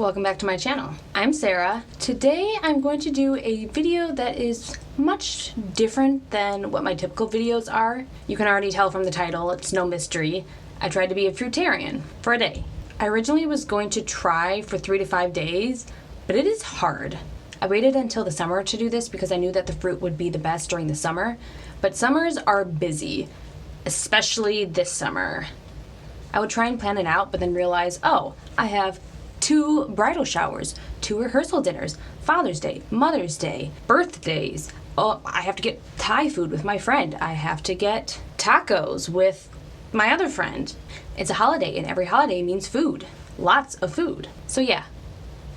Welcome back to my channel. I'm Sarah. Today I'm going to do a video that is much different than what my typical videos are. You can already tell from the title, it's no mystery. I tried to be a fruitarian for a day. I originally was going to try for 3 to 5 days, but it is hard. I waited until the summer to do this because I knew that the fruit would be the best during the summer, but summers are busy, especially this summer. I would try and plan it out, but then realize, oh, I have 2 bridal showers, 2 rehearsal dinners, Father's Day, Mother's Day, birthdays. Oh, I have to get Thai food with my friend. I have to get tacos with my other friend. It's a holiday, and every holiday means food. Lots of food. So yeah,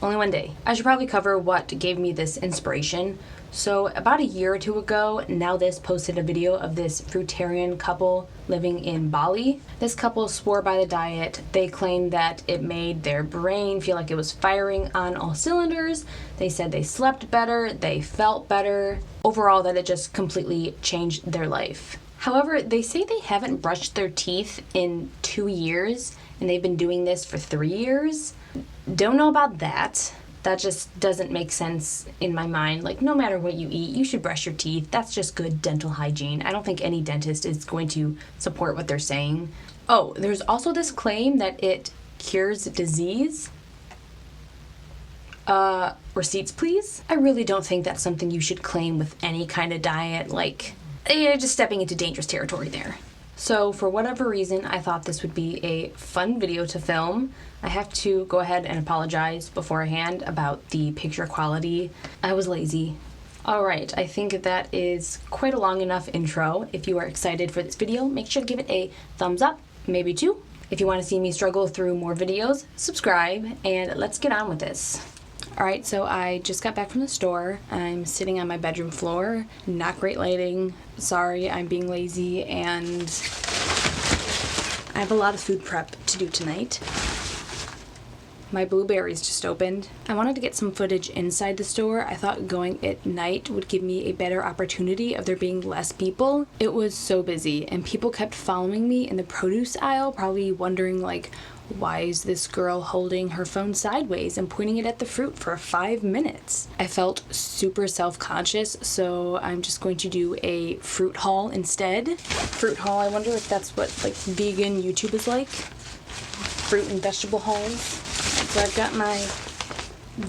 only one day. I should probably cover what gave me this inspiration. So about a year or 2 ago, Now This posted a video of this fruitarian couple living in Bali. This couple swore by the diet. They claimed that it made their brain feel like it was firing on all cylinders. They said they slept better, they felt better. Overall, that it just completely changed their life. However, they say they haven't brushed their teeth in 2 years, and they've been doing this for 3 years. Don't know about that. That just doesn't make sense in my mind. Like, no matter what you eat, you should brush your teeth. That's just good dental hygiene. I don't think any dentist is going to support what they're saying. Oh, there's also this claim that it cures disease. Receipts, please? I really don't think that's something you should claim with any kind of diet. Like, you're just stepping into dangerous territory there. So for whatever reason, I thought this would be a fun video to film. I have to go ahead and apologize beforehand about the picture quality. I was lazy. Alright, I think that is quite a long enough intro. If you are excited for this video, make sure to give it a thumbs up, maybe 2. If you want to see me struggle through more videos, subscribe, and let's get on with this. Alright, so I just got back from the store. I'm sitting on my bedroom floor. Not great lighting. Sorry, I'm being lazy, and I have a lot of food prep to do tonight. My blueberries just opened. I wanted to get some footage inside the store. I thought going at night would give me a better opportunity of there being less people. It was so busy, and people kept following me in the produce aisle, probably wondering, like, why is this girl holding her phone sideways and pointing it at the fruit for 5 minutes? I felt super self-conscious, so I'm just going to do a fruit haul instead. Fruit haul, I wonder if that's what, like, vegan YouTube is like. Fruit and vegetable hauls. So I've got my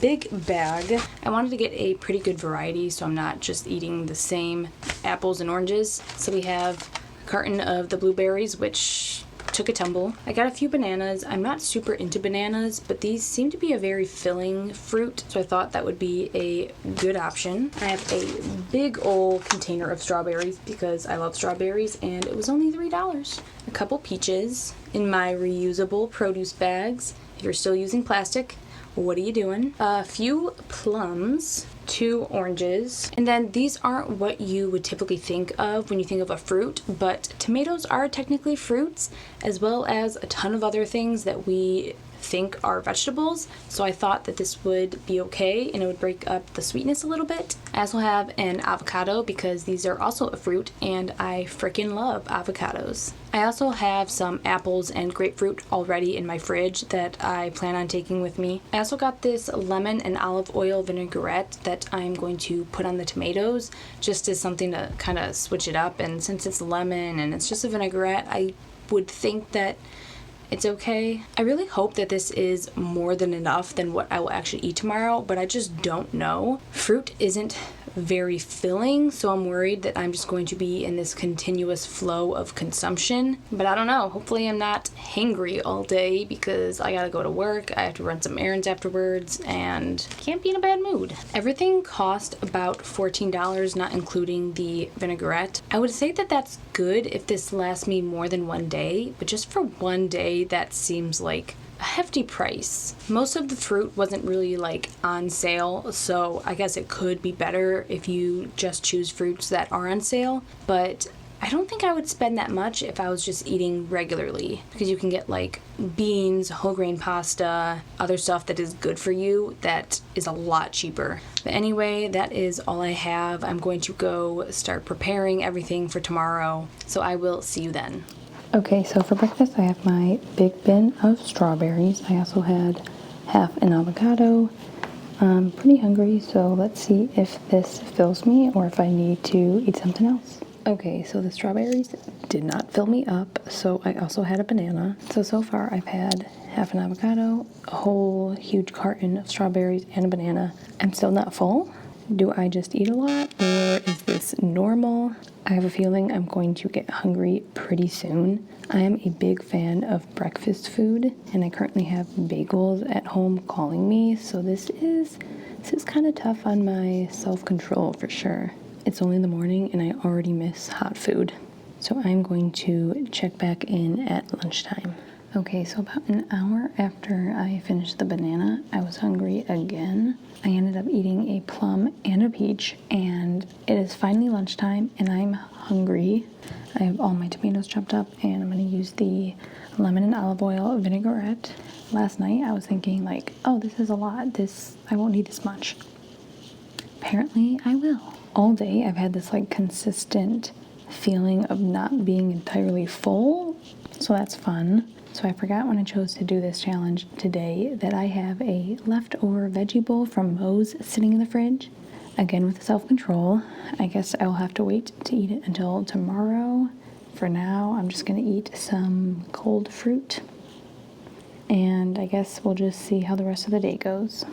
big bag. I wanted to get a pretty good variety, so I'm not just eating the same apples and oranges. So we have a carton of the blueberries, which took a tumble. I got a few bananas. I'm not super into bananas, but these seem to be a very filling fruit, so I thought that would be a good option. I have a big old container of strawberries because I love strawberries, and it was only $3. A couple peaches in my reusable produce bags. If you're still using plastic, what are you doing? A few plums, 2 oranges, and then these aren't what you would typically think of when you think of a fruit, but tomatoes are technically fruits, as well as a ton of other things that we think are vegetables, so I thought that this would be okay and it would break up the sweetness a little bit. I also have an avocado because these are also a fruit and I freaking love avocados. I also have some apples and grapefruit already in my fridge that I plan on taking with me. I also got this lemon and olive oil vinaigrette that I'm going to put on the tomatoes just as something to kind of switch it up, and since it's lemon and it's just a vinaigrette, I would think that it's okay. I really hope that this is more than enough than what I will actually eat tomorrow, but I just don't know. Fruit isn't very filling, so I'm worried that I'm just going to be in this continuous flow of consumption. But I don't know. Hopefully I'm not hangry all day because I gotta go to work, I have to run some errands afterwards, and can't be in a bad mood. Everything cost about $14, not including the vinaigrette. I would say that that's good if this lasts me more than 1 day, but just for 1 day, that seems like a hefty price. Most of the fruit wasn't really like on sale, so I guess it could be better if you just choose fruits that are on sale, but I don't think I would spend that much if I was just eating regularly, because you can get like beans, whole grain pasta, other stuff that is good for you that is a lot cheaper. But anyway, that is all I have. I'm going to go start preparing everything for tomorrow, so I will see you then. Okay, so for breakfast I have my big bin of strawberries. I also had half an avocado. I'm pretty hungry, so let's see if this fills me or if I need to eat something else. Okay, so the strawberries did not fill me up, so I also had a banana. So far I've had half an avocado, a whole huge carton of strawberries, and a banana. I'm still not full. Do I just eat a lot, or is this normal? I have a feeling I'm going to get hungry pretty soon. I am a big fan of breakfast food, and I currently have bagels at home calling me, so this is kind of tough on my self-control for sure. It's only the morning and I already miss hot food. So I'm going to check back in at lunchtime. Okay, so about an hour after I finished the banana, I was hungry again. I ended up eating a plum and a peach, and it is finally lunchtime and I'm hungry. I have all my tomatoes chopped up and I'm going to use the lemon and olive oil vinaigrette. Last night I was thinking like, oh, this is a lot. I won't need this much. Apparently I will. All day I've had this like consistent feeling of not being entirely full, so that's fun. So I forgot when I chose to do this challenge today that I have a leftover veggie bowl from Moe's sitting in the fridge. Again, with self-control, I guess I'll have to wait to eat it until tomorrow. For now, I'm just gonna eat some cold fruit, and I guess we'll just see how the rest of the day goes.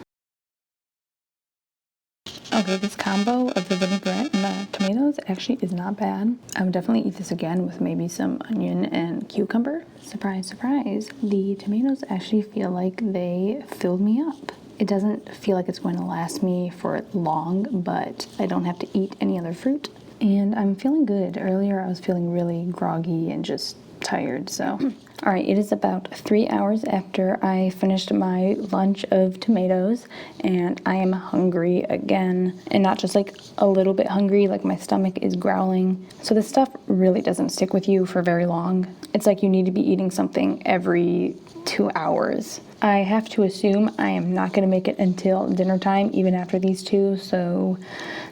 Okay, this combo of the vinaigrette and the tomatoes actually is not bad. I would definitely eat this again with maybe some onion and cucumber. Surprise, surprise. The tomatoes actually feel like they filled me up. It doesn't feel like it's going to last me for long, but I don't have to eat any other fruit. And I'm feeling good. Earlier I was feeling really groggy and just tired, so. All right, it is about 3 hours after I finished my lunch of tomatoes, and I am hungry again, and not just like a little bit hungry, like my stomach is growling. So this stuff really doesn't stick with you for very long. It's like you need to be eating something every 2 hours. I have to assume I am not going to make it until dinner time, even after these two, so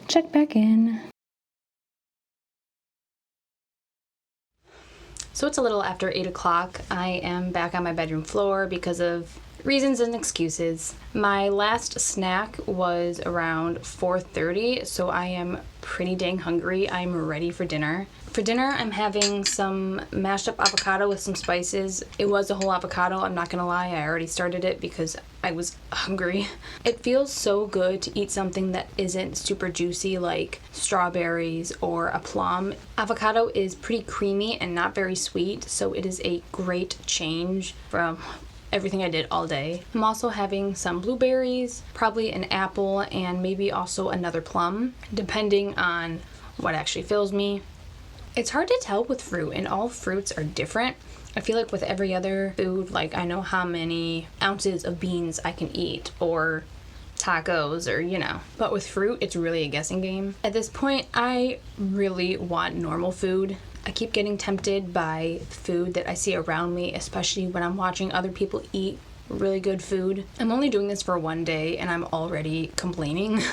check back in. So it's a little after 8 o'clock. I am back on my bedroom floor because of reasons and excuses. My last snack was around 4:30, so I am pretty dang hungry. I'm ready for dinner. For dinner, I'm having some mashed up avocado with some spices. It was a whole avocado, I'm not gonna lie. I already started it because I was hungry. It feels so good to eat something that isn't super juicy like strawberries or a plum. Avocado is pretty creamy and not very sweet, so it is a great change from everything I did all day. I'm also having some blueberries, probably an apple, and maybe also another plum, depending on what actually fills me. It's hard to tell with fruit, and all fruits are different. I feel like with every other food, like I know how many ounces of beans I can eat, or tacos, or But with fruit, it's really a guessing game. At this point, I really want normal food. I keep getting tempted by food that I see around me, especially when I'm watching other people eat really good food. I'm only doing this for one day and I'm already complaining.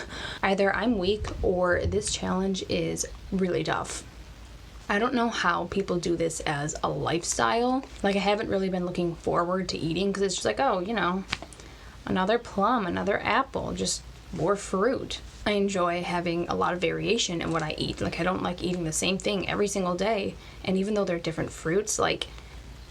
Either I'm weak or this challenge is really tough. I don't know how people do this as a lifestyle. Like, I haven't really been looking forward to eating because it's just like, oh, another plum, another apple, just more fruit. I enjoy having a lot of variation in what I eat. Like, I don't like eating the same thing every single day. And even though they're different fruits, like,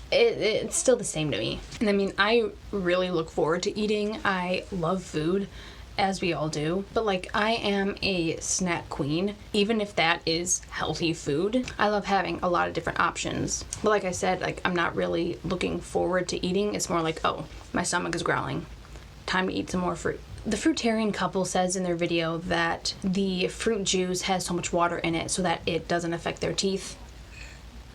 it's still the same to me. And I mean, I really look forward to eating. I love food, as we all do. But like, I am a snack queen, even if that is healthy food. I love having a lot of different options. But like I said, like, I'm not really looking forward to eating. It's more like, oh, my stomach is growling. Time to eat some more fruit. The Fruitarian couple says in their video that the fruit juice has so much water in it so that it doesn't affect their teeth.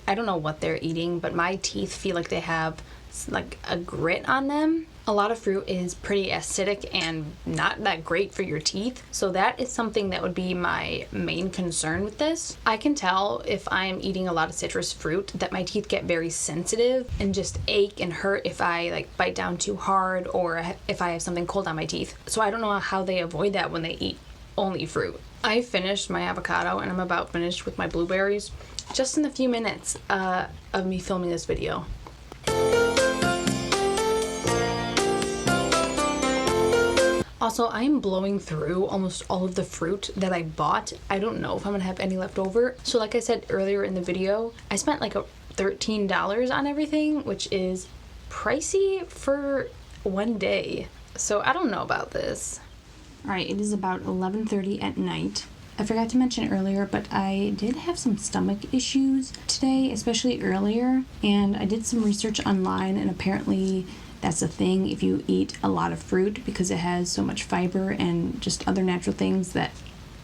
I don't know what they're eating, but my teeth feel like they have like a grit on them. A lot of fruit is pretty acidic and not that great for your teeth, so that is something that would be my main concern with this. I can tell if I'm eating a lot of citrus fruit that my teeth get very sensitive and just ache and hurt if I like bite down too hard or if I have something cold on my teeth. So I don't know how they avoid that when they eat only fruit. I finished my avocado and I'm about finished with my blueberries just in the few minutes of me filming this video. Also, I am blowing through almost all of the fruit that I bought. I don't know if I'm gonna have any left over. So like I said earlier in the video, I spent like $13 on everything, which is pricey for one day. So I don't know about this. All right, it is about 11:30 at night. I forgot to mention earlier, but I did have some stomach issues today, especially earlier, and I did some research online, and apparently that's a thing if you eat a lot of fruit because it has so much fiber and just other natural things that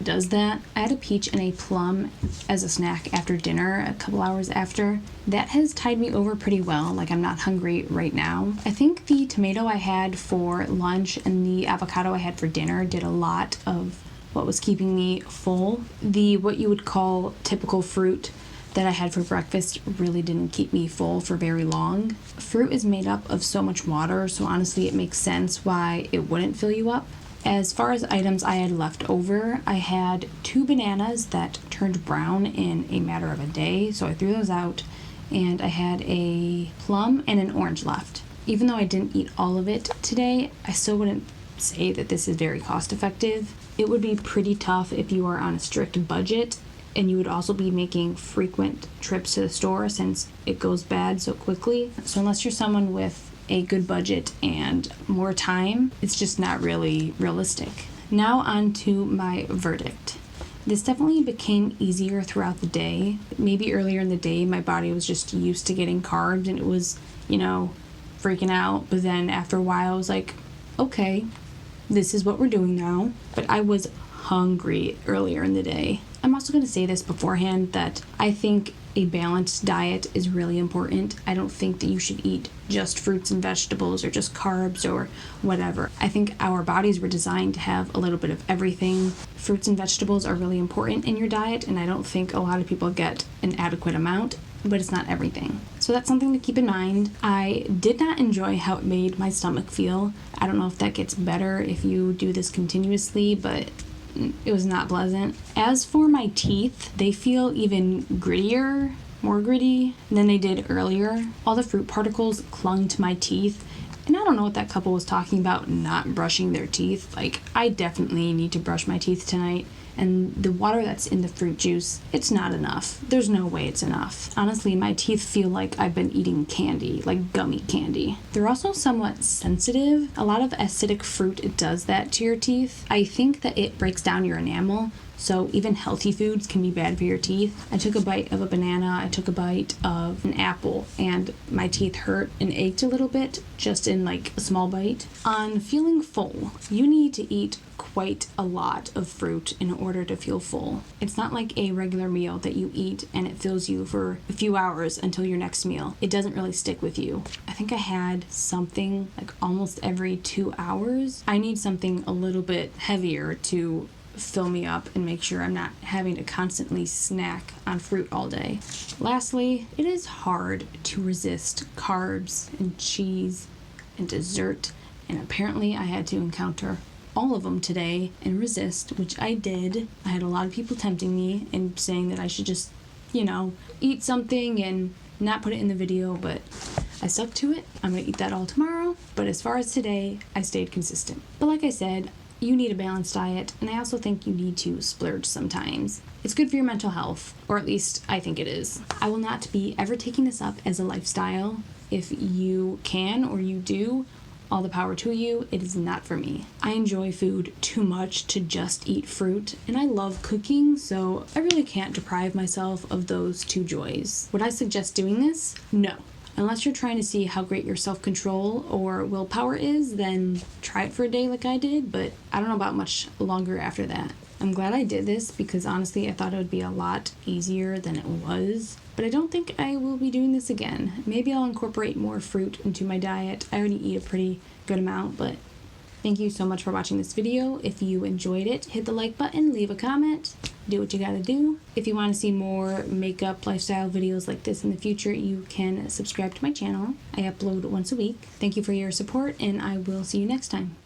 does that. I had a peach and a plum as a snack after dinner a couple hours after. That has tied me over pretty well, like I'm not hungry right now. I think the tomato I had for lunch and the avocado I had for dinner did a lot of what was keeping me full. The what you would call typical fruit that I had for breakfast really didn't keep me full for very long. Fruit is made up of so much water, so honestly it makes sense why it wouldn't fill you up. As far as items I had left over, I had 2 bananas that turned brown in a matter of a day, so I threw those out, and I had a plum and an orange left. Even though I didn't eat all of it today, I still wouldn't say that this is very cost effective. It would be pretty tough if you are on a strict budget and you would also be making frequent trips to the store since it goes bad so quickly. So unless you're someone with a good budget and more time, it's just not really realistic. Now on to my verdict. This definitely became easier throughout the day. Maybe earlier in the day my body was just used to getting carbs and it was, freaking out. But then after a while I was like, okay, this is what we're doing now. But I was hungry earlier in the day. I'm also going to say this beforehand that I think a balanced diet is really important. I don't think that you should eat just fruits and vegetables or just carbs or whatever. I think our bodies were designed to have a little bit of everything. Fruits and vegetables are really important in your diet, and I don't think a lot of people get an adequate amount, but it's not everything. So that's something to keep in mind. I did not enjoy how it made my stomach feel. I don't know if that gets better if you do this continuously, but it was not pleasant. As for my teeth, they feel even grittier, more gritty than they did earlier. All the fruit particles clung to my teeth, and I don't know what that couple was talking about not brushing their teeth. Like, I definitely need to brush my teeth tonight, and the water that's in the fruit juice, it's not enough. There's no way it's enough. Honestly, my teeth feel like I've been eating candy, like gummy candy. They're also somewhat sensitive. A lot of acidic fruit, it does that to your teeth. I think that it breaks down your enamel, so even healthy foods can be bad for your teeth. I took a bite of a banana, I took a bite of an apple, and my teeth hurt and ached a little bit, just in like a small bite. On feeling full, you need to eat quite a lot of fruit in order to feel full. It's not like a regular meal that you eat and it fills you for a few hours until your next meal. It doesn't really stick with you. I think I had something like almost every 2 hours. I need something a little bit heavier to fill me up and make sure I'm not having to constantly snack on fruit all day. Lastly, it is hard to resist carbs and cheese and dessert, and apparently I had to encounter all of them today and resist, which I did. I had a lot of people tempting me and saying that I should just, eat something and not put it in the video, but I stuck to it. I'm gonna eat that all tomorrow, but as far as today, I stayed consistent. But like I said, you need a balanced diet, and I also think you need to splurge sometimes. It's good for your mental health, or at least I think it is. I will not be ever taking this up as a lifestyle. If you can or you do, all the power to you. It is not for me. I enjoy food too much to just eat fruit, and I love cooking, so I really can't deprive myself of those two joys. Would I suggest doing this? No. Unless you're trying to see how great your self-control or willpower is, then try it for a day like I did, but I don't know about much longer after that. I'm glad I did this because honestly I thought it would be a lot easier than it was, but I don't think I will be doing this again. Maybe I'll incorporate more fruit into my diet. I already eat a pretty good amount, but thank you so much for watching this video. If you enjoyed it, hit the like button, leave a comment, do what you gotta do. If you want to see more makeup lifestyle videos like this in the future, you can subscribe to my channel. I upload once a week. Thank you for your support, and I will see you next time.